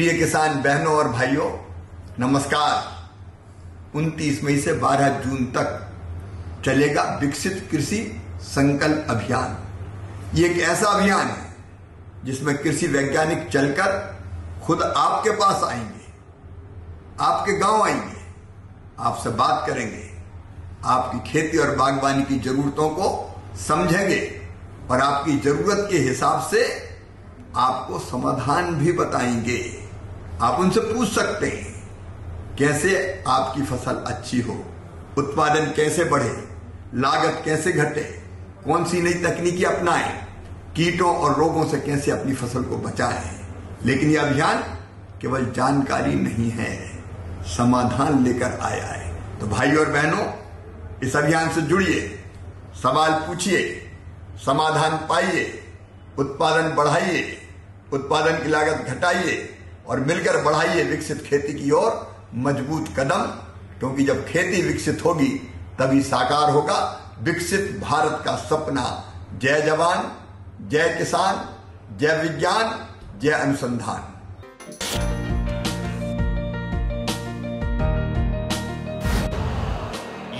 प्रिय किसान बहनों और भाइयों, नमस्कार। 29 मई से 12 जून तक चलेगा विकसित कृषि संकल्प अभियान। ये एक ऐसा अभियान है जिसमें कृषि वैज्ञानिक चलकर खुद आपके पास आएंगे, आपके गांव आएंगे, आपसे बात करेंगे, आपकी खेती और बागवानी की जरूरतों को समझेंगे और आपकी जरूरत के हिसाब से आपको समाधान भी बताएंगे। आप उनसे पूछ सकते हैं कैसे आपकी फसल अच्छी हो, उत्पादन कैसे बढ़े, लागत कैसे घटे, कौन सी नई तकनीकी अपनाएं, कीटों और रोगों से कैसे अपनी फसल को बचाएं। लेकिन यह अभियान केवल जानकारी नहीं है, समाधान लेकर आया है। तो भाई और बहनों, इस अभियान से जुड़िए, सवाल पूछिए, समाधान पाइए, उत्पादन बढ़ाइए, उत्पादन की लागत घटाइए और मिलकर बढ़ाइए विकसित खेती की ओर मजबूत कदम। क्योंकि जब खेती विकसित होगी तभी साकार होगा विकसित भारत का सपना। जय जवान, जय किसान, जय विज्ञान, जय अनुसंधान।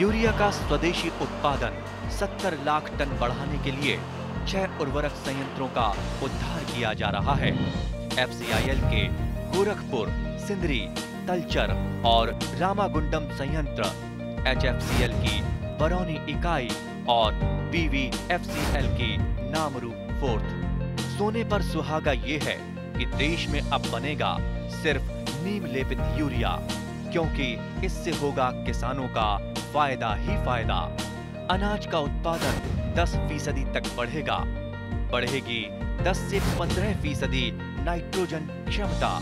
यूरिया का स्वदेशी उत्पादन 70 लाख टन बढ़ाने के लिए 6 उर्वरक संयंत्रों का उद्धार किया जा रहा है। FCIL के गोरखपुर, सिंदरी, तलचर और रामागुंडम संयंत्र, HFCL की बरौनी इकाई और BVFCL की नामरू फोर्थ। सोने पर सुहागा ये है कि देश में अब बनेगा सिर्फ नीम लेपित यूरिया, क्योंकि इससे होगा किसानों का फायदा ही फायदा। अनाज का उत्पादन 10% तक बढ़ेगा, बढ़ेगी 10 से 15% नाइट्रोजन क्षमता।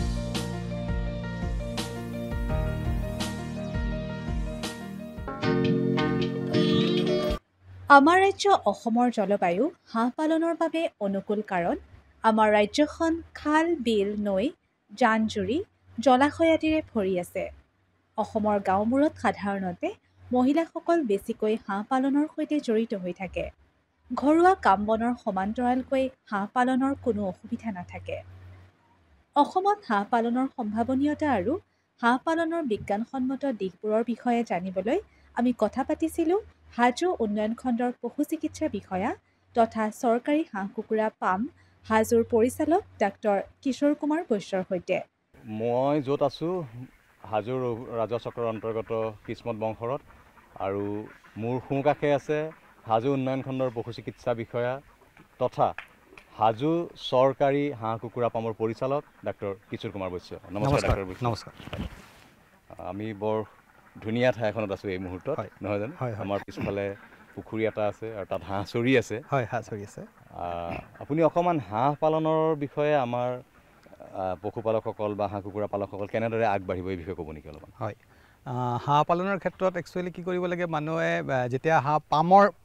আমাৰ ৰাজ্য অসমৰ জলবায়ু হাঁহ পালনৰ বাবে অনুকূল, কাৰণ আমাৰ ৰাজ্যখন খাল, বিল, নৈ, জান-জুৰি, জলাশয় আদিৰে ভৰি আছে। অসমৰ গাঁওবোৰত সাধাৰণতে মহিলাসকল বেছিকৈ হাঁহ পালনৰ সৈতে জড়িত হৈ থাকে। ঘৰুৱা কাম বনৰ সমান্তৰালকৈ হাঁহ পালনৰ কোনো অসুবিধা নাথাকে। অসমত হাঁহ পালনৰ সম্ভাৱনীয়তা আৰু হাঁহ পালনৰ বিজ্ঞানসন্মত দিশবোৰৰ বিষয়ে জানিবলৈ আমি কথা পাতিছিলোঁ হাজো উন্নয়ন খণ্ডৰ পশু চিকিৎসা বিষয়া তথা চৰকাৰী হাঁহ কুকুৰা পাম হাজোৰ পৰিচালক ডাক্তৰ কিশোৰ কুমাৰ বৈশ্যৰ সৈতে। মই য'ত আছোঁ হাজোৰ ৰাজহ চক্ৰৰ অন্তৰ্গত কিসমত বংশৰত, আৰু মোৰ সোঁকাষে আছে হাজো উন্নয়ন খণ্ডৰ পশু চিকিৎসা বিষয়া তথা হাজো চৰকাৰী হাঁহ কুকুৰা পামৰ পৰিচালক ডাক্তৰ কিশোৰ কুমাৰ বৈশ্য। নমস্কাৰ ডাক্তৰ বৈশ্য। নমস্কাৰ। আমি বৰ ধুনীয়া ঠাই এখনত আছোঁ এই মুহূৰ্তত, নহয় জানো? আমাৰ পিছফালে পুখুৰী এটা আছে আৰু তাত হাঁহ চৰি আছে। হয়, হাঁহ চৰি আছে। আপুনি অকণমান হাঁহ পালনৰ বিষয়ে আমাৰ পশুপালকসকল বা হাঁহ কুকুৰা পালকসকল কেনেদৰে আগবাঢ়িব এই বিষয়ে ক'ব নেকি অলপমান? হয়, হাঁহ পালনৰ ক্ষেত্ৰত একচুৱেলি কি কৰিব লাগে, মানুহে যেতিয়া হাঁহ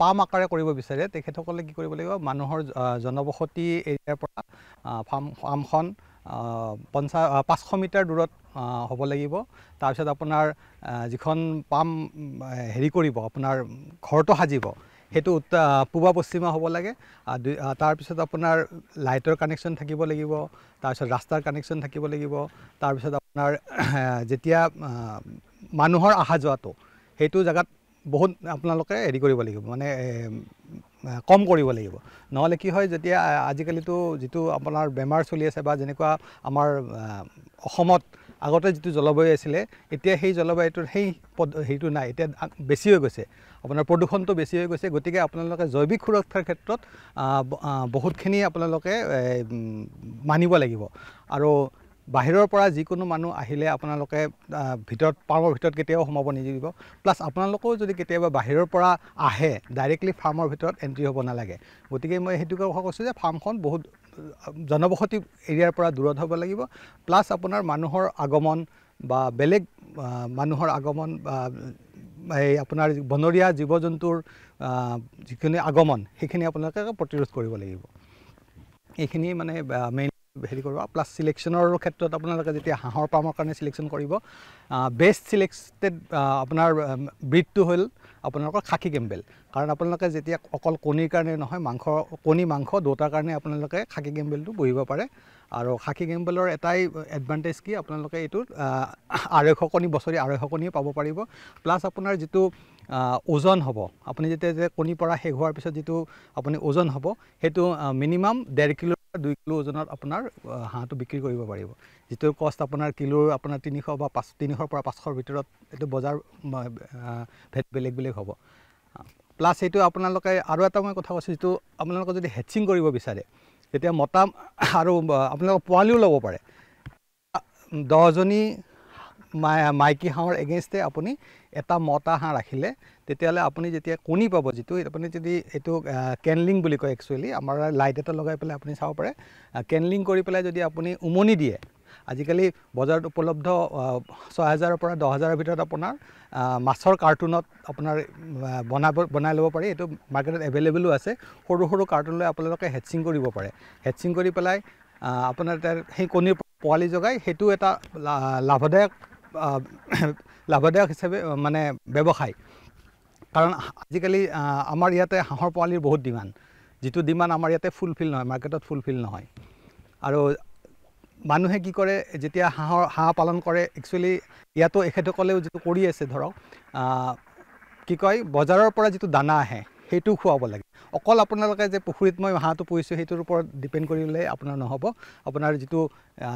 পাম আকাৰে কৰিব বিচাৰে তেখেতসকলে কি কৰিব লাগিব, মানুহৰ জনবসতি এৰিয়াৰ পৰা ফাৰ্মখন 500 মিটাৰ দূৰত হ'ব লাগিব। তাৰপিছত আপোনাৰ যিখন পাম হেৰি কৰিব, আপোনাৰ ঘৰটো সাজিব, সেইটো পূবা পশ্চিমা হ'ব লাগে। তাৰপিছত আপোনাৰ লাইটৰ কানেকশ্যন থাকিব লাগিব, তাৰপিছত ৰাস্তাৰ কানেকশ্যন থাকিব লাগিব। তাৰপিছত আপোনাৰ যেতিয়া মানুহৰ অহা যোৱাটো সেইটো জেগাত বহুত আপোনালোকে হেৰি কৰিব লাগিব, মানে কম কৰিব লাগিব। নহ'লে কি হয়, যেতিয়া আজিকালিতো যিটো আপোনাৰ বেমাৰ চলি আছে বা যেনেকুৱা আমাৰ অসমত আগতে যিটো জলবায়ু আছিলে, এতিয়া সেই জলবায়ুটোৰ সেই হেৰিটো নাই, এতিয়া বেছি হৈ গৈছে, আপোনাৰ প্ৰদূষণটো বেছি হৈ গৈছে। গতিকে আপোনালোকে জৈৱিক সুৰক্ষাৰ ক্ষেত্ৰত বহুতখিনি আপোনালোকে মানিব লাগিব। আৰু বাহিৰৰ পৰা যিকোনো মানুহ আহিলে আপোনালোকে ফাৰ্মৰ ভিতৰত কেতিয়াও সোমাব নিদিব। প্লাছ আপোনালোকেও যদি কেতিয়াবা বাহিৰৰ পৰা আহে, ডাইৰেক্টলি ফাৰ্মৰ ভিতৰত এণ্ট্ৰি হ'ব নালাগে। গতিকে মই সেইটো কথা কৈছোঁ যে ফাৰ্মখন বহুত জনবসতি এৰিয়াৰ পৰা দূৰত হ'ব লাগিব। প্লাছ আপোনাৰ মানুহৰ আগমন বা বেলেগ মানুহৰ আগমন বা এই আপোনাৰ বনৰীয়া জীৱ জন্তুৰ যিখিনি আগমন সেইখিনি আপোনালোকে প্ৰতিৰোধ কৰিব লাগিব। এইখিনি মানে মেইন হেৰি কৰিব। প্লাছ চিলেকশ্যনৰ ক্ষেত্ৰত আপোনালোকে যেতিয়া হাঁহৰ পামৰ কাৰণে চিলেকশ্যন কৰিব, বেষ্ট চিলেক্টেড আপোনাৰ ব্ৰিডটো হ'ল আপোনালোকৰ খাকী কেম্বেল কাৰণ আপোনালোকে যেতিয়া অকল কণীৰ কাৰণে নহয় কণী মাংস দুটাৰ কাৰণে আপোনালোকে খাকী কেম্বেলটো পুহিব পাৰে আৰু খাকী কেম্বেলৰ এটাই এডভান্টেজ কি আপোনালোকে এইটোত 250 কণী বছৰি 250 কণী পাব পাৰিব প্লাছ আপোনাৰ যিটো ওজন হ'ব আপুনি যেতিয়া যে কণী পৰা শেষ হোৱাৰ পিছত যিটো আপুনি ওজন হ'ব সেইটো মিনিমাম 1.5 কিলো 2 কিলো ওজনত আপোনাৰ হাঁহটো বিক্ৰী কৰিব পাৰিব যিটো কষ্ট আপোনাৰ কিলোৰ আপোনাৰ 300 বা 300 পৰা 500 ভিতৰত এইটো বজাৰ বেলেগ হ'ব প্লাছ এইটো আপোনালোকে আৰু এটা মই কথা কৈছোঁ যিটো আপোনালোকে যদি হেচিং কৰিব বিচাৰে তেতিয়া মতা আৰু আপোনালোকে পোৱালিও ল'ব পাৰে 10 জনী মাইকী হাঁহৰ এগেইনষ্টে আপুনি এটা মতা হাঁহ ৰাখিলে তেতিয়াহ'লে আপুনি যেতিয়া কণী পাব যিটো আপুনি যদি এইটো কেনলিং বুলি কয় একচুৱেলি আমাৰ লাইট এটা লগাই পেলাই আপুনি চাব পাৰে কেনলিং কৰি পেলাই যদি আপুনি উমনি দিয়ে আজিকালি বজাৰত উপলব্ধ 6000 পৰা 10000 ভিতৰত আপোনাৰ মাছৰ কাৰ্টুনত আপোনাৰ বনাই ল'ব পাৰি এইটো মাৰ্কেটত এভেইলেবলো আছে সৰু কাৰ্টুন লৈ আপোনালোকে হেচিং কৰিব পাৰে হেচিং কৰি পেলাই আপোনাৰ সেই কণীৰ পোৱালি জগাই সেইটো এটা লাভদায়ক হিচাপে মানে ব্যৱসায় কাৰণ আজিকালি আমাৰ ইয়াতে হাঁহৰ পোৱালিৰ বহুত ডিমাণ্ড যিটো ডিমাণ্ড আমাৰ ইয়াতে ফুলফিল নহয় মাৰ্কেটত ফুলফিল নহয় আৰু মানুহে কি কৰে যেতিয়া হাঁহ পালন কৰে একচুৱেলি ইয়াতো এখেতসকলেও যিটো কৰি আছে ধৰক কি কয় বজাৰৰ পৰা যিটো দানা আহে সেইটো খুৱাব লাগে অকল আপোনালোকে যে পুখুৰীত মই হাঁহটো পুহিছোঁ সেইটোৰ ওপৰত ডিপেণ্ড কৰিলে আপোনাৰ নহ'ব আপোনাৰ যিটো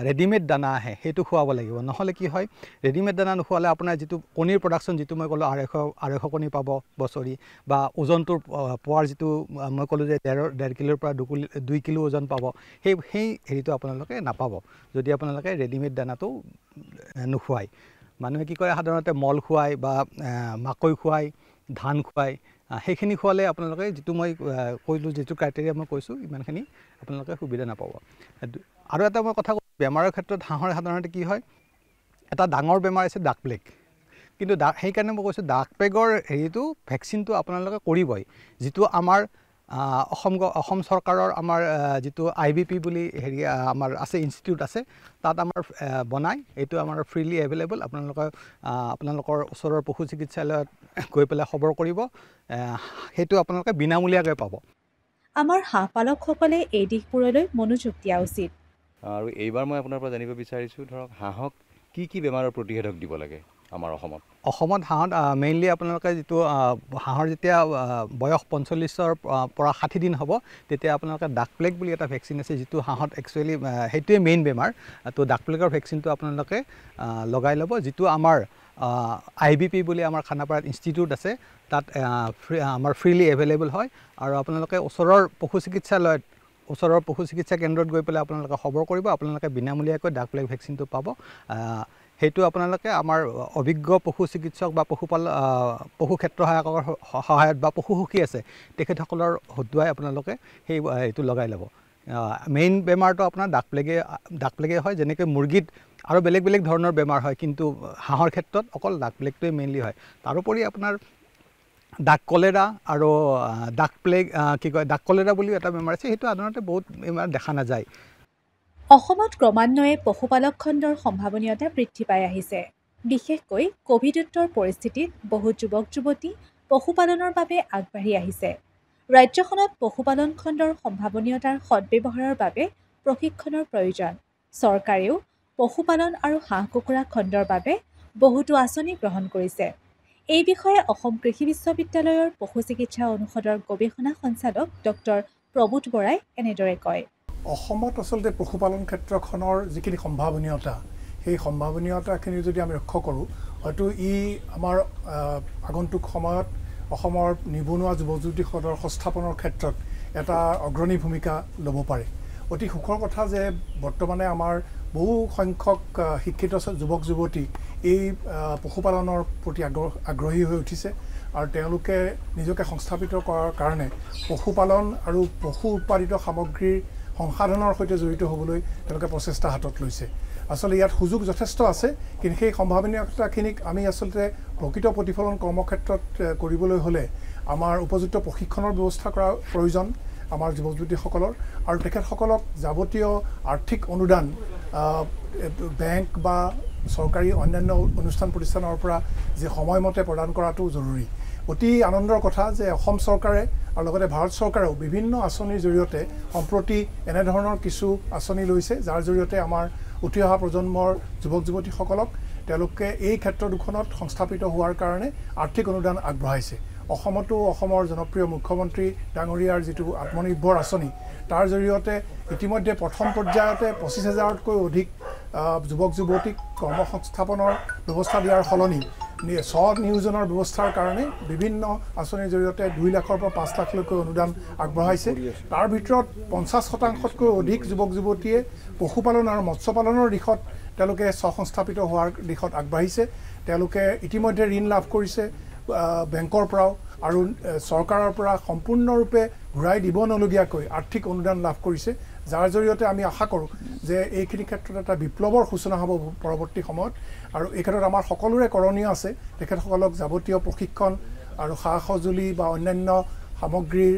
ৰেডিমেড দানা আহে সেইটো খুৱাব লাগিব নহ'লে কি হয় ৰেডিমেড দানা নোখোৱালে আপোনাৰ যিটো কণীৰ প্ৰডাকশ্যন যিটো মই ক'লোঁ 250 কণী পাব বছৰি বা ওজনটোৰ পোৱাৰ যিটো মই ক'লোঁ যে 1.5 কিলোৰ পৰা 2 কিলো ওজন পাব সেই হেৰিটো আপোনালোকে নাপাব যদি আপোনালোকে ৰেডিমেড দানাটো নোখোৱায় মানুহে কি কৰে সাধাৰণতে মল খুৱায় বা মাকৈ খুৱায় ধান খুৱায় সেইখিনি খোৱালে আপোনালোকে যিটো মই কৈলোঁ যিটো ক্ৰাইটেৰিয়া মই কৈছোঁ ইমানখিনি আপোনালোকে সুবিধা নাপাব আৰু এটা মই কথা কৈছোঁ বেমাৰৰ ক্ষেত্ৰত হাঁহৰ সাধাৰণতে কি হয় এটা ডাঙৰ বেমাৰ আছে ডাক প্লেগ কিন্তু সেইকাৰণে মই কৈছোঁ ডাক প্লেগৰ হেৰিটো ভেকচিনটো আপোনালোকে কৰিবই যিটো আমাৰ অসম চৰকাৰৰ আমাৰ যিটো IBP বুলি হেৰি আমাৰ আছে ইনষ্টিটিউট আছে তাত আমাৰ বনাই এইটো আমাৰ ফ্ৰীলি এভেইলেবল আপোনালোকৰ ওচৰৰ পশু চিকিৎসালয়ত গৈ পেলাই খবৰ কৰিব সেইটো আপোনালোকে বিনামূলীয়াকৈ পাব আমাৰ হাঁহ পালকসকলে এই দিশবোৰলৈ মনোযোগ দিয়া উচিত আৰু এইবাৰ মই আপোনাৰ পৰা জানিব বিচাৰিছোঁ ধৰক হাঁহক কি বেমাৰৰ প্ৰতিষেধক দিব লাগে আমাৰ অসমত হাঁহত মেইনলি আপোনালোকে যিটো হাঁহৰ যেতিয়া বয়স 45ৰ পৰা 60 দিন হ'ব তেতিয়া আপোনালোকে ডাক প্লেগ বুলি এটা ভেকচিন আছে যিটো হাঁহত একচুৱেলি সেইটোৱে মেইন বেমাৰ তো ডাক প্লেগৰ ভেকচিনটো আপোনালোকে লগাই ল'ব যিটো আমাৰ IBP বুলি আমাৰ খানাপাৰাত ইনষ্টিটিউট আছে তাত আমাৰ ফ্ৰীলি এভেইলেবল হয় আৰু আপোনালোকে ওচৰৰ পশু চিকিৎসা কেন্দ্ৰত গৈ পেলাই আপোনালোকে খবৰ কৰিব আপোনালোকে বিনামূলীয়াকৈ ডাক প্লেগ ভেকচিনটো পাব সেইটো আপোনালোকে আমাৰ অভিজ্ঞ পশু চিকিৎসক বা পশু ক্ষেত্ৰ সহায়ত বা পশু সখী আছে তেখেতসকলৰ হতুৱাই আপোনালোকে এইটো লগাই ল'ব মেইন বেমাৰটো আপোনাৰ ডাক প্লেগে হয় যেনেকৈ মুৰ্গীত আৰু বেলেগ ধৰণৰ বেমাৰ হয় কিন্তু হাঁহৰ ক্ষেত্ৰত অকল ডাক প্লেগটোৱে মেইনলি হয় তাৰোপৰি আপোনাৰ ডাক কলেৰা আৰু ডাক প্লেগ ডাক কলেৰা বুলিও এটা বেমাৰ আছে সেইটো সাধাৰণতে বহুত বেমাৰ দেখা নাযায় অসমত ক্ৰমান্বয়ে পশুপালক খণ্ডৰ সম্ভাৱনীয়তা বৃদ্ধি পাই আহিছে বিশেষকৈ কোভিডোত্তৰ পৰিস্থিতিত বহু যুৱক-যুৱতী পশুপালনৰ বাবে আগবাঢ়ি আহিছে ৰাজ্যখনত পশুপালন খণ্ডৰ সম্ভাৱনীয়তাৰ সদ্ব্যৱহাৰৰ বাবে প্ৰশিক্ষণৰ প্ৰয়োজন চৰকাৰেও পশুপালন আৰু হাঁহ-কুকুৰা খণ্ডৰ বাবে বহুতো আঁচনি গ্ৰহণ কৰিছে এই বিষয়ে অসম কৃষি বিশ্ববিদ্যালয়ৰ পশু চিকিৎসা অনুষদৰ গৱেষণা সঞ্চালক ডক্টৰ প্ৰবোধ বৰাই এনেদৰে কয় অসমত আচলতে পশুপালন ক্ষেত্ৰখনৰ যিখিনি সম্ভাৱনীয়তা সেই সম্ভাৱনীয়তাখিনি যদি আমি লক্ষ্য কৰোঁ হয়তো ই আমাৰ আগন্তুক সময়ত অসমৰ নিবনুৱা যুৱক-যুৱতীসকলৰ সংস্থাপনৰ ক্ষেত্ৰত এটা অগ্ৰণী ভূমিকা ল'ব পাৰে অতি সুখৰ কথা যে বৰ্তমানে আমাৰ বহু সংখ্যক শিক্ষিত যুৱক-যুৱতী এই পশুপালনৰ প্ৰতি আগ্ৰহী হৈ উঠিছে আৰু তেওঁলোকে নিজকে সংস্থাপিত কৰাৰ কাৰণে পশুপালন আৰু পশু উৎপাদিত সামগ্ৰীৰ সংসাধনৰ সৈতে জড়িত হ'বলৈ তেওঁলোকে প্ৰচেষ্টা হাতত লৈছে আসলে ইয়াত সুযোগ যথেষ্ট আছে কিন্তু সেই সম্ভাৱনীয়তাখিনিক আমি আসলতে প্ৰকৃত প্ৰতিফলন কৰ্মক্ষেত্ৰত কৰিবলৈ হ'লে আমাৰ উপযুক্ত প্ৰশিক্ষণৰ ব্যৱস্থা কৰা প্ৰয়োজন আমাৰ যুৱক-যুৱতীসকলৰ আৰু তেখেতসকলক যাৱতীয় আৰ্থিক অনুদান বেংক বা চৰকাৰী অন্যান্য অনুষ্ঠান প্ৰতিষ্ঠানৰ পৰা যে সময়মতে প্ৰদান কৰাটো জৰুৰী অতি আনন্দৰ কথা যে অসম চৰকাৰে আৰু লগতে ভাৰত চৰকাৰেও বিভিন্ন আঁচনিৰ জৰিয়তে সম্প্ৰতি এনেধৰণৰ কিছু আঁচনি লৈছে যাৰ জৰিয়তে আমাৰ উঠি অহা প্ৰজন্মৰ যুৱক যুৱতীসকলক তেওঁলোকে এই ক্ষেত্ৰ দুখনত সংস্থাপিত হোৱাৰ কাৰণে আৰ্থিক অনুদান আগবঢ়াইছে অসমতো অসমৰ জনপ্ৰিয় মুখ্যমন্ত্ৰী ডাঙৰীয়াৰ যিটো আত্মনিৰ্ভৰ আঁচনি তাৰ জৰিয়তে ইতিমধ্যে প্ৰথম পৰ্যায়তে ২৫,০০০তকৈ অধিক যুৱক যুৱতীক কৰ্মসংস্থাপনৰ ব্যৱস্থা দিয়াৰ সলনি স্বনিয়োজনৰ ব্যৱস্থাৰ কাৰণে বিভিন্ন আঁচনিৰ জৰিয়তে ২ লাখৰ পৰা ৫ লাখলৈকৈ অনুদান আগবঢ়াইছে তাৰ ভিতৰত ৫০%তকৈ অধিক যুৱক যুৱতীয়ে পশুপালন আৰু মৎস্য পালনৰ দিশত তেওঁলোকে স্বসংস্থাপিত হোৱাৰ দিশত আগবাঢ়িছে তেওঁলোকে ইতিমধ্যে ঋণ লাভ কৰিছে বেংকৰ পৰাও আৰু চৰকাৰৰ পৰা সম্পূৰ্ণৰূপে ঘূৰাই দিব নলগীয়াকৈ আৰ্থিক অনুদান লাভ কৰিছে যাৰ জৰিয়তে আমি আশা কৰোঁ যে এইখিনি ক্ষেত্ৰত এটা বিপ্লৱৰ সূচনা হ'ব পৰৱৰ্তী সময়ত আৰু এই ক্ষেত্ৰত আমাৰ সকলোৰে কৰণীয় আছে তেখেতসকলক যাৱতীয় প্ৰশিক্ষণ আৰু সা সঁজুলি বা অন্যান্য সামগ্ৰীৰ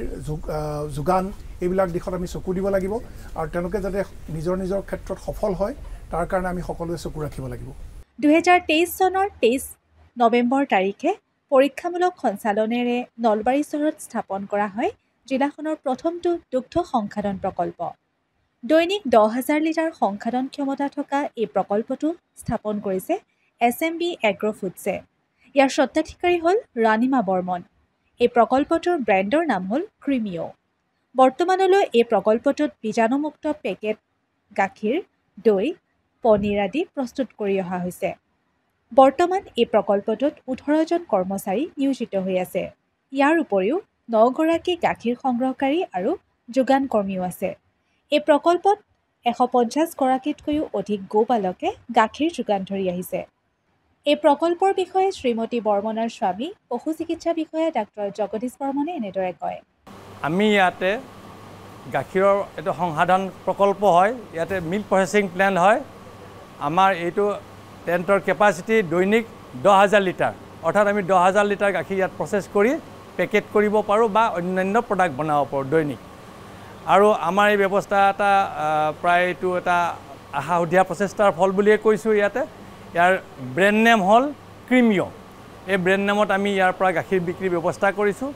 যোগান এইবিলাক দিশত আমি চকু দিব লাগিব আৰু তেওঁলোকে যাতে নিজৰ নিজৰ ক্ষেত্ৰত সফল হয় তাৰ কাৰণে আমি সকলোৱে চকু ৰাখিব লাগিব ২০২৩ চনৰ ২৩ নৱেম্বৰ তাৰিখে পৰীক্ষামূলক সঞ্চালনেৰে নলবাৰী চহৰত স্থাপন কৰা হয় জিলাখনৰ প্ৰথমটো দুগ্ধ সংসাধন প্ৰকল্প দৈনিক ১০,০০০ লিটাৰ সংসাধন ক্ষমতা থকা এই প্ৰকল্পটো স্থাপন কৰিছে SMB এগ্ৰ ফুডছে ইয়াৰ স্বত্বাধিকাৰী হ'ল ৰাণীমা বৰ্মন এই প্ৰকল্পটোৰ ব্ৰেণ্ডৰ নাম হ'ল ক্ৰিমিঅ বৰ্তমানলৈ এই প্ৰকল্পটোত বীজাণুমুক্ত পেকেট গাখীৰ দৈ পনীৰ আদি প্ৰস্তুত কৰি অহা হৈছে বৰ্তমান এই প্ৰকল্পটোত ১৮জন কৰ্মচাৰী নিয়োজিত হৈ আছে ইয়াৰ উপৰিও ৯গৰাকী গাখীৰ সংগ্ৰহকাৰী আৰু যোগান কৰ্মীও আছে এই প্ৰকল্পত ১৫০ গৰাকীতকৈও অধিক গোপালকে গাখীৰ যোগান ধৰি আহিছে এই প্ৰকল্পৰ বিষয়ে শ্ৰীমতী বৰ্মনৰ স্বামী পশু চিকিৎসা বিষয়া ডাক্তৰ জগদীশ বৰ্মনে এনেদৰে কয় আমি ইয়াতে গাখীৰৰ এটা সংসাধন প্ৰকল্প হয় ইয়াতে মিল্ক প্ৰচেছিং প্লেণ্ট হয় আমাৰ এইটো টেণ্টৰ কেপাচিটি দৈনিক ১০,০০০ লিটাৰ অৰ্থাৎ আমি ১০,০০০ লিটাৰ গাখীৰ ইয়াত প্ৰচেছ কৰি পেকেট কৰিব পাৰোঁ বা অন্যান্য প্ৰডাক্ট বনাব পাৰোঁ দৈনিক আৰু আমাৰ এই ব্যৱস্থা এটা প্ৰায় এইটো এটা আশা সুধীয়া প্ৰচেষ্টাৰ ফল বুলিয়ে কৈছোঁ ইয়াতে ইয়াৰ ব্ৰেণ্ড নেম হ'ল ক্ৰিমিঅ এই ব্ৰেণ্ড নেমত আমি ইয়াৰ পৰা গাখীৰ বিক্ৰীৰ ব্যৱস্থা কৰিছোঁ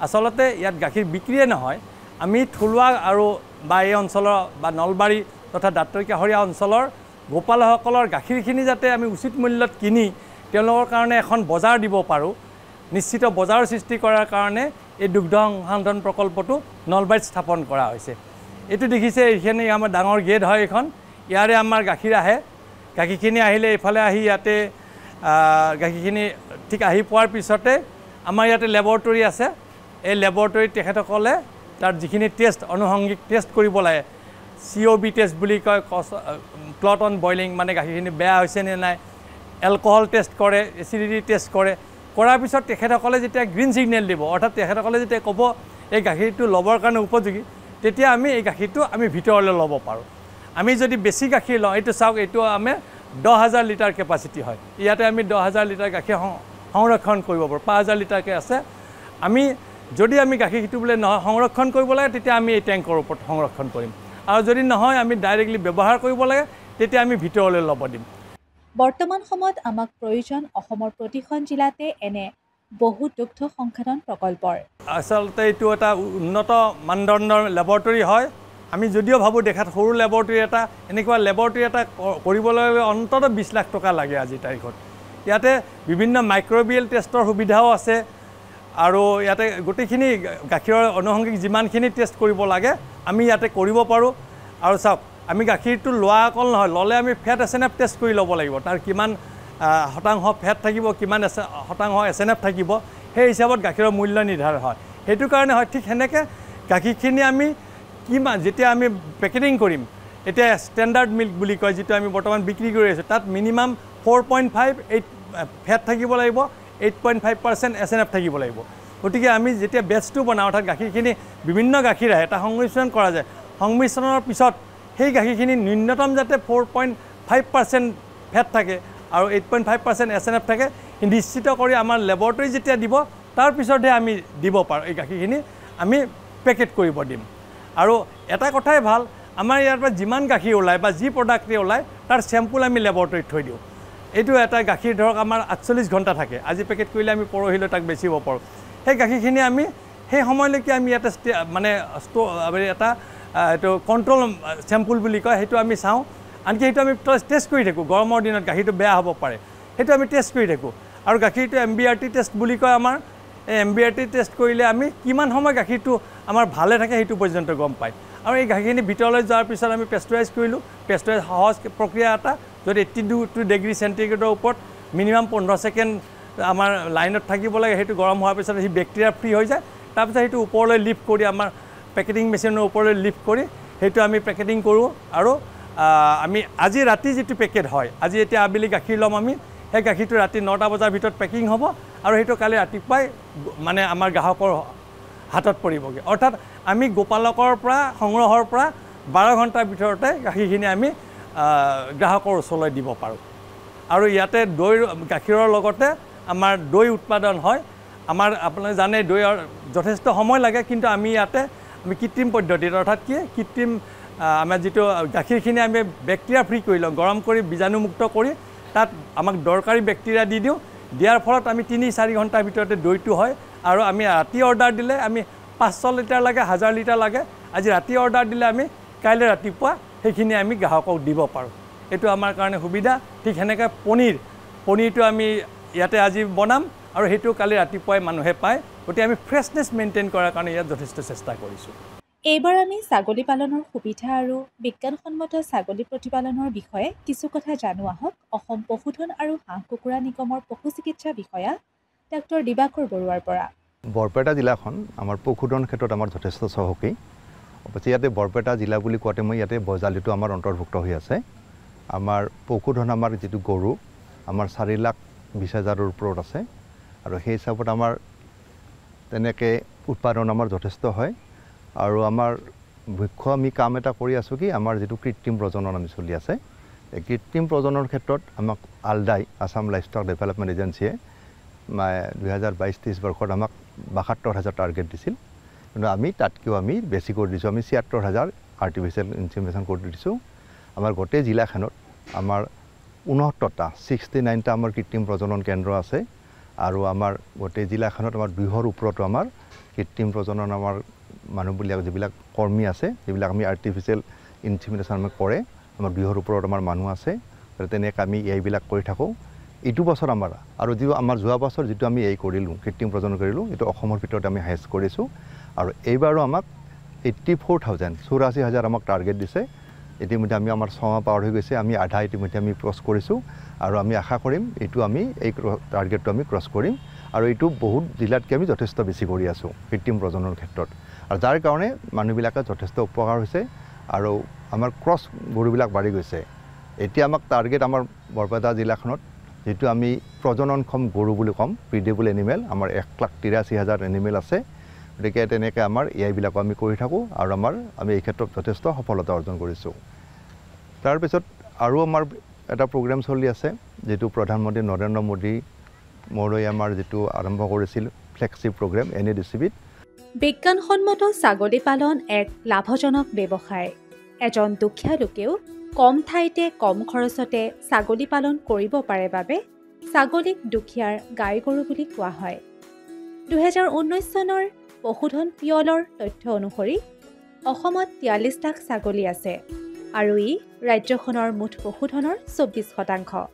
আচলতে ইয়াত গাখীৰ বিক্ৰীয়ে নহয় আমি থলুৱা আৰু বা এই অঞ্চলৰ বা নলবাৰী তথা দাঁতৰি কাষৰীয়া অঞ্চলৰ গোপালসকলৰ গাখীৰখিনি যাতে আমি উচিত মূল্যত কিনি তেওঁলোকৰ কাৰণে এখন বজাৰ দিব পাৰোঁ নিশ্চিত বজাৰ সৃষ্টি কৰাৰ কাৰণে এই দুগ্ধ সংসাধন প্ৰকল্পটো নলবাৰীত স্থাপন কৰা হৈছে এইটো দেখিছে এইখিনি আমাৰ ডাঙৰ গেট হয় এইখন ইয়াৰে আমাৰ গাখীৰ আহে গাখীৰখিনি আহিলে এইফালে আহি ইয়াতে গাখীৰখিনি ঠিক আহি পোৱাৰ পিছতে আমাৰ ইয়াতে লেবৰেটৰী আছে এই লেবৰেটৰীত তেখেতসকলে তাৰ যিখিনি টেষ্ট আনুষংগিক টেষ্ট কৰিব লাগে COB টেষ্ট বুলি কয় ক্লট অন বইলিং মানে গাখীৰখিনি বেয়া হৈছে নে নাই এলকহল টেষ্ট কৰে এচিডিটি টেষ্ট কৰে কৰাৰ পিছত তেখেতসকলে যেতিয়া গ্ৰীণ ছিগনেল দিব অৰ্থাৎ তেখেতসকলে যেতিয়া ক'ব এই গাখীৰটো ল'বৰ কাৰণে উপযোগী তেতিয়া আমি এই গাখীৰটো আমি ভিতৰলৈ ল'ব পাৰোঁ আমি যদি বেছি গাখীৰ লওঁ এইটো চাওক এইটো আমি ১০,০০০ লিটাৰ কেপাচিটি হয় ইয়াতে আমি ১০,০০০ লিটাৰ গাখীৰ সংৰক্ষণ কৰিব পাৰোঁ ৫,০০০ লিটাৰকৈ আছে আমি যদি আমি গাখীৰটো বোলে নহয় সংৰক্ষণ কৰিব লাগে তেতিয়া আমি এই টেংকৰ ওপৰত সংৰক্ষণ কৰিম আৰু যদি নহয় আমি ডাইৰেক্টলি ব্যৱহাৰ কৰিব লাগে তেতিয়া আমি ভিতৰলৈ ল'ব দিম বৰ্তমান সময়ত আমাক প্ৰয়োজন অসমৰ প্ৰতিখন জিলাতে এনে বহু দুগ্ধ সংসাধন প্ৰকল্পৰ আচলতে এইটো এটা উন্নত মানদণ্ডৰ লেবৰেটৰী হয় আমি যদিও ভাবোঁ দেখাত সৰু লেবৰেটৰী এটা এনেকুৱা লেবৰেটৰী এটা কৰিবলৈ অন্ততঃ ২০ লাখ টকা লাগে আজিৰ তাৰিখত ইয়াতে বিভিন্ন মাইক্ৰ'বিয়েল টেষ্টৰ সুবিধাও আছে আৰু ইয়াতে গোটেইখিনি গাখীৰৰ আনুষংগিক যিমানখিনি টেষ্ট কৰিব লাগে আমি ইয়াতে কৰিব পাৰোঁ আৰু চাওক আমি গাখীৰটো লোৱা অকল নহয় ল'লে আমি ফেট SNF টেষ্ট কৰি ল'ব লাগিব তাৰ কিমান শতাংশ ফেট থাকিব কিমান শতাংশ SNF থাকিব সেই হিচাপত গাখীৰৰ মূল্য নিৰ্ধাৰণ হয় সেইটো কাৰণে হয় ঠিক সেনেকৈ গাখীৰখিনি আমি কিমান যেতিয়া আমি পেকেটিং কৰিম এতিয়া ষ্টেণ্ডাৰ্ড মিল্ক বুলি কয় যিটো আমি বৰ্তমান বিক্ৰী কৰি আছোঁ তাত মিনিমাম 4.58 ফেট থাকিব লাগিব 8.5% SNF থাকিব লাগিব গতিকে আমি যেতিয়া বেচটো বনাওঁ অৰ্থাৎ গাখীৰখিনি বিভিন্ন গাখীৰ আহে এটা সংমিশ্ৰণ কৰা যায় সংমিশ্ৰণৰ পিছত সেই গাখীৰখিনি ন্যূনতম যাতে 4.5% ফেট থাকে আৰু 8.5% SNF থাকে নিশ্চিত কৰি আমাৰ লেবৰেটৰী যেতিয়া দিব তাৰপিছতহে আমি দিব পাৰোঁ এই গাখীৰখিনি আমি পেকেট কৰিব দিম আৰু এটা কথাই ভাল আমাৰ ইয়াৰ পৰা যিমান গাখীৰ ওলায় বা যি প্ৰডাক্টে ওলায় তাৰ চেম্পুল আমি লেবৰেটৰীত থৈ দিওঁ এইটো এটা গাখীৰ ধৰক আমাৰ ৪৮ ঘণ্টা থাকে আজি পেকেট কৰিলে আমি পৰহিলৈ তাক বেচিব পাৰোঁ সেই গাখীৰখিনি আমি সেই সময়লৈকে আমি ইয়াতে মানে এটা এইটো কণ্ট্ৰল চেম্পুল বুলি কয় সেইটো আমি চাওঁ আনকি সেইটো আমি টেষ্ট কৰি থাকোঁ গৰমৰ দিনত গাখীৰটো বেয়া হ'ব পাৰে সেইটো আমি টেষ্ট কৰি থাকোঁ আৰু গাখীৰটো MBRT টেষ্ট বুলি কয় আমাৰ এই MBRT টেষ্ট কৰিলে আমি কিমান সময় গাখীৰটো আমাৰ ভালে থাকে সেইটো পৰ্যন্ত গম পায় আৰু এই গাখীৰখিনি ভিতৰলৈ যোৱাৰ পিছত আমি পেষ্টুৰাইজ কৰিলোঁ পেষ্টুৰাইজ সহজ প্ৰক্ৰিয়া এটা যদি 82 ডিগ্ৰী চেণ্টিগ্ৰেডৰ ওপৰত মিনিমাম 15 ছেকেণ্ড আমাৰ লাইনত থাকিব লাগে সেইটো গৰম হোৱাৰ পিছত সি বেক্টেৰিয়া ফ্ৰী হৈ যায় তাৰপিছত সেইটো ওপৰলৈ লিফ্ট কৰি আমাৰ পেকেটিং মেচিনৰ ওপৰলৈ লিফ্ট কৰি সেইটো আমি পেকেটিং কৰোঁ আৰু আমি আজি ৰাতি যিটো পেকেট হয় আজি এতিয়া আবেলি গাখীৰ ল'ম আমি সেই গাখীৰটো ৰাতি 9টা বজাৰ ভিতৰত পেকিং হ'ব আৰু সেইটো কালি ৰাতিপুৱাই মানে আমাৰ গ্ৰাহকৰ হাতত পৰিবগৈ অৰ্থাৎ আমি গোপালকৰ পৰা সংগ্ৰহৰ পৰা 12 ঘণ্টাৰ ভিতৰতে গাখীৰখিনি আমি গ্ৰাহকৰ ওচৰলৈ দিব পাৰোঁ আৰু ইয়াতে দৈ গাখীৰৰ লগতে আমাৰ দৈ উৎপাদন হয় আমাৰ আপোনালোকে জানে দৈৰ যথেষ্ট সময় লাগে কিন্তু আমি ইয়াতে আমি কৃত্ৰিম পদ্ধতিত অৰ্থাৎ কি কৃত্ৰিম আমাৰ যিটো গাখীৰখিনি আমি বেক্টেৰিয়া ফ্ৰী কৰি লওঁ গৰম কৰি বীজাণুমুক্ত কৰি তাত আমাক দৰকাৰী বেক্টেৰিয়া দি দিওঁ দিয়াৰ ফলত আমি 3-4 ঘণ্টাৰ ভিতৰতে দৈটো হয় আৰু আমি ৰাতি অৰ্ডাৰ দিলে আমি 500 লিটাৰ লাগে 1000 লিটাৰ লাগে আজি ৰাতি অৰ্ডাৰ দিলে আমি কাইলৈ ৰাতিপুৱা সেইখিনি আমি গ্ৰাহকক দিব পাৰোঁ এইটো আমাৰ কাৰণে সুবিধা ঠিক সেনেকৈ পনীৰটো আমি ইয়াতে আজি বনাম আৰু সেইটো কালি ৰাতিপুৱাই মানুহে পায় গতিকে আমি ফ্ৰেছনেছ মেইনটেইন কৰাৰ কাৰণে ইয়াত যথেষ্ট চেষ্টা কৰিছোঁ এইবাৰ আমি ছাগলী পালনৰ সুবিধা আৰু বিজ্ঞানসন্মত ছাগলী প্ৰতিপালনৰ বিষয়ে কিছু কথা জানো আহক অসম পশুধন আৰু হাঁহ কুকুৰা নিগমৰ পশু চিকিৎসা বিষয়া ডক্টৰ দিবাকৰ বৰুৱাৰ পৰা বৰপেটা জিলাখন আমাৰ পশুধন ক্ষেত্ৰত আমাৰ যথেষ্ট চহকী অৱশ্যে ইয়াতে বৰপেটা জিলা বুলি কোৱাতে মই ইয়াতে বজালিটো আমাৰ অন্তৰ্ভুক্ত হৈ আছে আমাৰ পশুধন আমাৰ যিটো গৰু আমাৰ 4,20,000ৰ ওপৰত আছে আৰু সেই হিচাপত আমাৰ তেনেকৈ উৎপাদন আমাৰ যথেষ্ট হয় আৰু আমাৰ মুখ্য আমি কাম এটা কৰি আছোঁ কি আমাৰ যিটো কৃত্ৰিম প্ৰজনন আমি চলি আছে এই কৃত্ৰিম প্ৰজননৰ ক্ষেত্ৰত আমাক আলদাই আছাম লাইভষ্টক ডেভেলপমেণ্ট এজেঞ্চিয়ে 2022-23 বৰ্ষত আমাক 72,000 টাৰ্গেট দিছিল কিন্তু আমি তাতকৈও আমি বেছি কৰি দিছোঁ আমি 76,000 আৰ্টিফিচিয়েল ইনচিমিনেশ্যন কৰি দিছোঁ আমাৰ গোটেই জিলাখনত আমাৰ 69টা 69টা আমাৰ কৃত্ৰিম প্ৰজনন কেন্দ্ৰ আছে আৰু আমাৰ গোটেই জিলাখনত আমাৰ 200ৰ ওপৰতো আমাৰ কৃত্ৰিম প্ৰজনন আমাৰ মানুহবিলাক যিবিলাক কৰ্মী আছে যিবিলাক আমি আৰ্টিফিচিয়েল ইনচিমিনেশ্যন আমি কৰে আমাৰ 200ৰ ওপৰত আমাৰ মানুহ আছে তেনেকৈ আমি এইবিলাক কৰি থাকোঁ এইটো বছৰ আমাৰ আৰু যিটো আমাৰ যোৱা বছৰ যিটো আমি এই কৰিলোঁ কৃত্ৰিম প্ৰজনন কৰিলোঁ এইটো অসমৰ ভিতৰত আমি হাইষ্ট কৰিছোঁ আৰু এইবাৰো আমাক 84,000 আমাক টাৰ্গেট দিছে ইতিমধ্যে আমি আমাৰ 6 মাহ পাৰ হৈ গৈছে আমি আধা ইতিমধ্যে আমি ক্ৰছ কৰিছোঁ আৰু আমি আশা কৰিম এইটো আমি এই টাৰ্গেটটো আমি ক্ৰছ কৰিম আৰু এইটো বহুত জিলাতকৈ আমি যথেষ্ট বেছি কৰি আছোঁ কৃত্ৰিম প্ৰজননৰ ক্ষেত্ৰত আৰু যাৰ কাৰণে মানুহবিলাকে যথেষ্ট উপকাৰ হৈছে আৰু আমাৰ ক্ৰছ গৰুবিলাক বাঢ়ি গৈছে এতিয়া আমাক টাৰ্গেট আমাৰ বৰপেটা জিলাখনত যেটো আমি প্ৰজননক্ষম গৰু বুলি কম ব্ৰিডেবল এনিমেল আমাৰ 1,83,000 এনিমেল আছে গতিকে তেনেকৈ আমাৰ এইবিলাক আমি কৰি থাকোঁ আৰু আমি এই ক্ষেত্ৰত যথেষ্ট সফলতা অৰ্জন কৰিছোঁ তাৰপিছত আৰু আমাৰ এটা প্ৰগ্ৰাম চলি আছে যেটো প্ৰধানমন্ত্ৰী নৰেন্দ্ৰ মোদী মহোদয়ে আমাৰ যেটো আৰম্ভ কৰিছিল ফ্লেগশ্বিপ প্ৰগ্ৰাম NADCBত বিজ্ঞানসন্মত ছাগলী পালন এক লাভজনক ব্যৱসায় এজন দুখীয়া লোকেও কম ঠাইতে কম খৰচতে ছাগলী পালন কৰিব পাৰে বাবে ছাগলীক দুখীয়াৰ গাই গৰু বুলি কোৱা হয় 2019 চনৰ পশুধন পিয়লৰ তথ্য অনুসৰি অসমত 43 লাখ ছাগলী আছে আৰু ই ৰাজ্যখনৰ মুঠ পশুধনৰ 24%।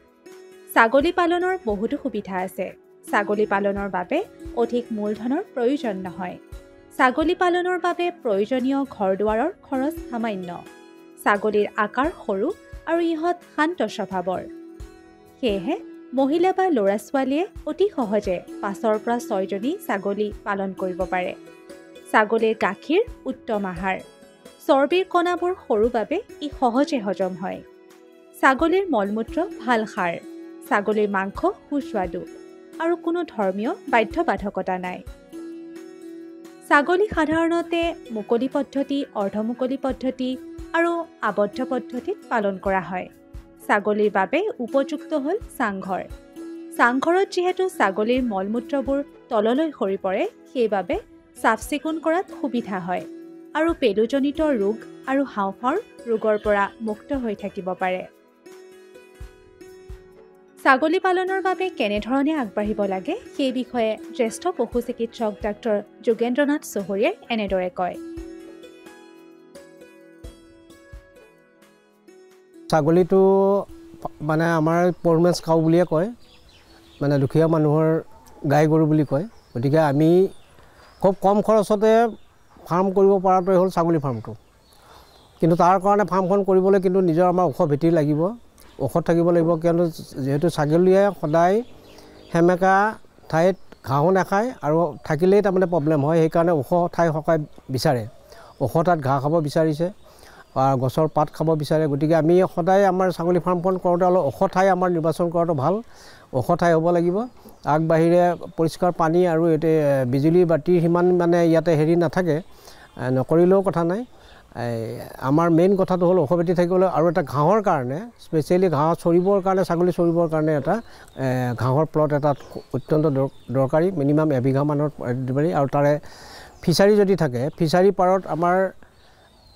ছাগলী পালনৰ বহুতো সুবিধা আছে ছাগলী পালনৰ বাবে অধিক মূলধনৰ প্ৰয়োজন নহয় ছাগলী পালনৰ বাবে প্ৰয়োজনীয় ঘৰ-দুৱাৰৰ খৰচ সামান্য ছাগলীৰ আকাৰ সৰু আৰু ইহঁত শান্ত স্বভাৱৰ সেয়েহে মহিলা বা ল'ৰা-ছোৱালীয়ে অতি সহজে 5ৰ পৰা 6 জনী ছাগলী পালন কৰিব পাৰে ছাগলীৰ গাখীৰ উত্তম আহাৰ চৰ্বিৰ কণাবোৰ সৰু বাবে ই সহজে হজম হয় ছাগলীৰ মলমূত্ৰ ভাল সাৰ ছাগলীৰ মাংস সুস্বাদু আৰু কোনো ধৰ্মীয় বাধ্যবাধকতা নাই ছাগলী সাধাৰণতে মুকলি পদ্ধতি অৰ্ধমুকলি পদ্ধতি আৰু আবদ্ধ পদ্ধতিত পালন কৰা হয় ছাগলীৰ বাবে উপযুক্ত হ'ল চাংঘৰ চাংঘৰত যিহেতু ছাগলীৰ মলমূত্ৰবোৰ তললৈ সৰি পৰে সেইবাবে চাফ-চিকুণ কৰাত সুবিধা হয় আৰু পেলুজনিত ৰোগ আৰু হাঁওফাঁওৰ ৰোগৰ পৰা মুক্ত হৈ থাকিব পাৰে ছাগলী পালনৰ বাবে কেনেধৰণে আগবাঢ়িব লাগে সেই বিষয়ে জ্যেষ্ঠ পশু চিকিৎসক ডাক্তৰ যোগেন্দ্ৰনাথ চহৰীয়াই এনেদৰে কয়। ছাগলীটো মানে আমাৰ পৰমেন্স কাউ বুলিয়ে কয়, মানে দুখীয়া মানুহৰ গাই গৰু বুলি কয়। গতিকে আমি খুব কম খৰচতে ফাৰ্ম কৰিব পৰাটোৱে হ'ল ছাগলী ফাৰ্মটো। কিন্তু তাৰ কাৰণে ফাৰ্মখন কৰিবলৈ কিন্তু নিজৰ আমাৰ ওখ ভেটি লাগিব, ঔষধ থাকিব লাগিব। কিয়নো যিহেতু ছাগলীয়ে সদায় সেমেকা ঠাইত ঘাঁহো নাখায় আৰু থাকিলেই তাৰমানে প্ৰব্লেম হয়। সেইকাৰণে ওখ ঠাই সকাই বিচাৰে, ওখ ঠাইত ঘাঁহ খাব বিচাৰিছে, গছৰ পাত খাব বিচাৰে। গতিকে আমি সদায় আমাৰ ছাগলী ফাৰ্মখন কৰোঁতে অলপ ওখ ঠাই আমাৰ নিৰ্বাচন কৰাটো ভাল, ওখ ঠাই হ'ব লাগিব। আগবাহিৰে পৰিষ্কাৰ পানী আৰু বিজুলী বাতিৰ সিমান মানে ইয়াতে হেৰি নাথাকে, নকৰিলেও কথা নাই। আমাৰ মেইন কথাটো হ'ল ওখ ভেটি থাকিবলৈ আৰু এটা ঘাঁহৰ কাৰণে, স্পেচিয়েলি ঘাঁহ চৰিবৰ কাৰণে, ছাগলী চৰিবৰ কাৰণে এটা ঘাঁহৰ প্লট এটা অত্যন্ত দৰকাৰী। মিনিমাম এবিঘামানৰ পাৰি। আৰু তাৰে ফিচাৰী যদি থাকে, ফিচাৰী পাৰত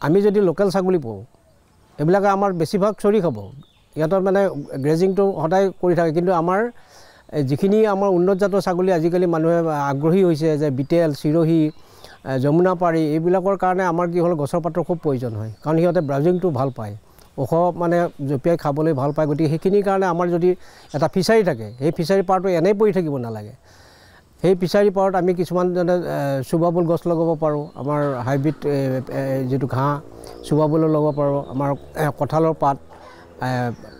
আমি যদি লোকেল ছাগলী পাওঁ, এইবিলাকে আমাৰ বেছিভাগ চৰি খাব। ইহঁতৰ মানে গ্ৰেজিংটো সদায় কৰি থাকে। কিন্তু আমাৰ যিখিনি আমাৰ উন্নত জাতৰ ছাগলী আজিকালি মানুহে আগ্ৰহী হৈছে, যে বিটেল, চিৰহী, যমুনাপাৰী, এইবিলাকৰ কাৰণে আমাৰ কি হ'ল গছৰ পাতৰ খুব প্ৰয়োজন হয়। কাৰণ সিহঁতে ব্ৰাউজিংটো ভাল পায়, ওখ মানে জঁপিয়াই খাবলৈ ভাল পায়। গতিকে সেইখিনিৰ কাৰণে আমাৰ যদি এটা ফিচাৰী থাকে, সেই ফিচাৰী পাৰটো এনেই পৰি থাকিব নালাগে। সেই ফিচাৰী পাৰত আমি কিছুমান চুবাবুল গছ লগাব পাৰোঁ, আমাৰ হাইব্ৰিড যিটো ঘাঁহ চুবাবুলো লগাব পাৰোঁ, আমাৰ কঁঠালৰ পাত,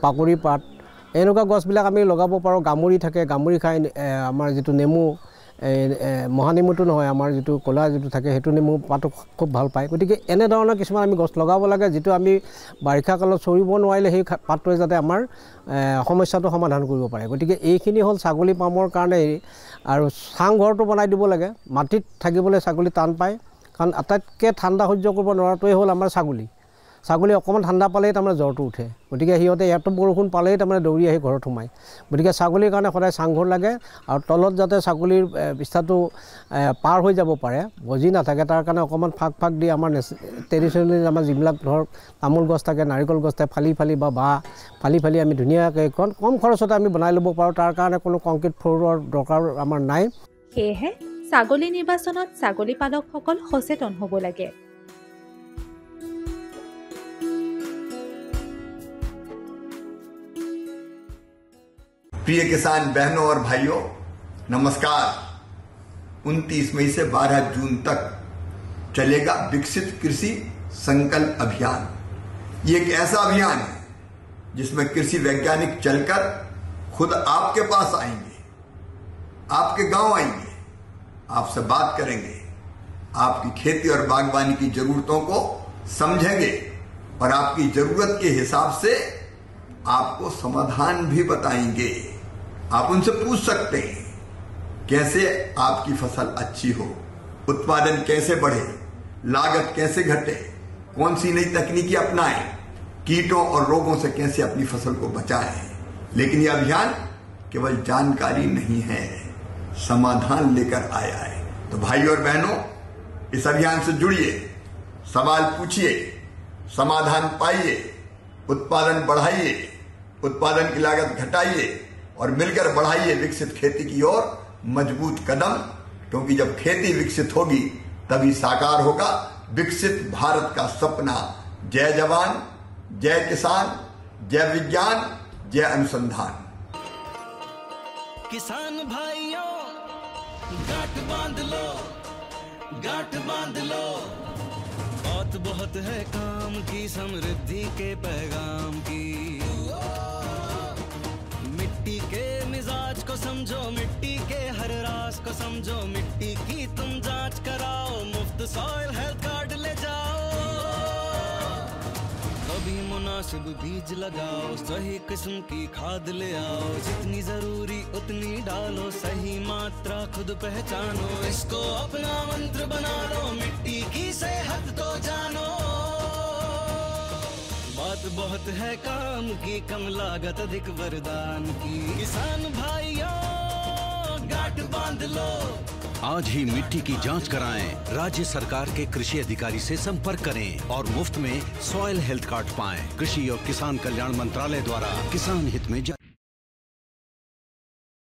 পাকৰি পাত, এনেকুৱা গছবিলাক আমি লগাব পাৰোঁ। গামৰি থাকে, গামৰি খাই আমাৰ যিটো নেমু, মহানেমুটো নহয়, আমাৰ যিটো ক'লা যিটো থাকে সেইটো নেমু পাতো খুব ভাল পায়। গতিকে এনেধৰণৰ কিছুমান আমি গছ লগাব লাগে, যিটো আমি বাৰিষা কালত চৰিব নোৱাৰিলে সেই পাতটোৱে যাতে আমাৰ সমস্যাটো সমাধান কৰিব পাৰে। গতিকে এইখিনি হ'ল ছাগলী পামৰ কাৰণে। আৰু চাংঘৰটো বনাই দিব লাগে। মাটিত থাকিবলৈ ছাগলী টান পায়, কাৰণ আটাইতকৈ ঠাণ্ডা সহ্য কৰিব নোৱাৰাটোৱে হ'ল আমাৰ ছাগলী। ছাগলী অকণমান ঠাণ্ডা পালেই তাৰমানে জ্বৰটো উঠে। গতিকে সিহঁতে ইয়াতো বৰষুণ পালেই তাৰমানে দৌৰি আহি ঘৰত সোমায়। গতিকে ছাগলীৰ কাৰণে সদায় চাংঘৰ লাগে। আৰু তলত যাতে ছাগলীৰ বিস্তাটো পাৰ হৈ যাব পাৰে, বজি নাথাকে, তাৰ কাৰণে অকণমান ফাঁক দি আমাৰ ট্ৰেডিশ্যনেলি আমাৰ যিবিলাক ধৰক তামোল গছ থাকে, নাৰিকল গছ থাকে, ফালি বা বাঁহ ফালি আমি ধুনীয়াকৈ কম খৰচতে আমি বনাই ল'ব পাৰোঁ। তাৰ কাৰণে কোনো কংক্ৰিট ফ্ল'ৰৰ দৰকাৰ আমাৰ নাই। সেয়েহে ছাগলী নিৰ্বাচনত ছাগলী পালকসকল সচেতন হ'ব লাগে। प्रिय किसान बहनों और भाइयों, नमस्कार। 29 मई से 12 जून तक चलेगा विकसित कृषि संकल्प अभियान। ये एक ऐसा अभियान है जिसमें कृषि वैज्ञानिक चलकर खुद आपके पास आएंगे, आपके गांव आएंगे, आपसे बात करेंगे, आपकी खेती और बागवानी की जरूरतों को समझेंगे और आपकी जरूरत के हिसाब से आपको समाधान भी बताएंगे। आप उनसे पूछ सकते हैं कैसे आपकी फसल अच्छी हो, उत्पादन कैसे बढ़े, लागत कैसे घटे, कौन सी नई तकनीकी अपनाएं, कीटों और रोगों से कैसे अपनी फसल को बचाएं। लेकिन यह अभियान केवल जानकारी नहीं है, समाधान लेकर आया है। तो भाई और बहनों, इस अभियान से जुड़िए, सवाल पूछिए, समाधान पाइए, उत्पादन बढ़ाइए, उत्पादन की लागत घटाइए और मिलकर बढ़ाइए विकसित खेती की ओर मजबूत कदम। क्योंकि जब खेती विकसित होगी तभी साकार होगा विकसित भारत का सपना। जय जवान, जय किसान, जय विज्ञान, जय अनुसंधान। किसान भाइयों, गांठ बांध लो, गांठ बांध लो। बहुत है काम की, समृद्धि के पैगाम की। मिट्टी के मिजाज को समझो, मिट्टी के हर राज को समझो, मिट्टी की तुम जांच कराओ, मुफ्त सॉइल हेल्थ कार्ड ले जाओ। कभी मुनासिब बीज लगाओ, सही किस्म की खाद ले आओ, जितनी जरूरी उतनी डालो, सही मात्रा खुद पहचानो, इसको अपना मंत्र बना लो, मिट्टी की सेहत को जानो। बात बहुत है काम की, कम लागत अधिक वरदान की। किसान भाइयों, गांठ बांध लो। आज ही मिट्टी की जांच कराएं, राज्य सरकार के कृषि अधिकारी से संपर्क करें और मुफ्त में सॉइल हेल्थ कार्ड पाएं। कृषि और किसान कल्याण मंत्रालय द्वारा किसान हित में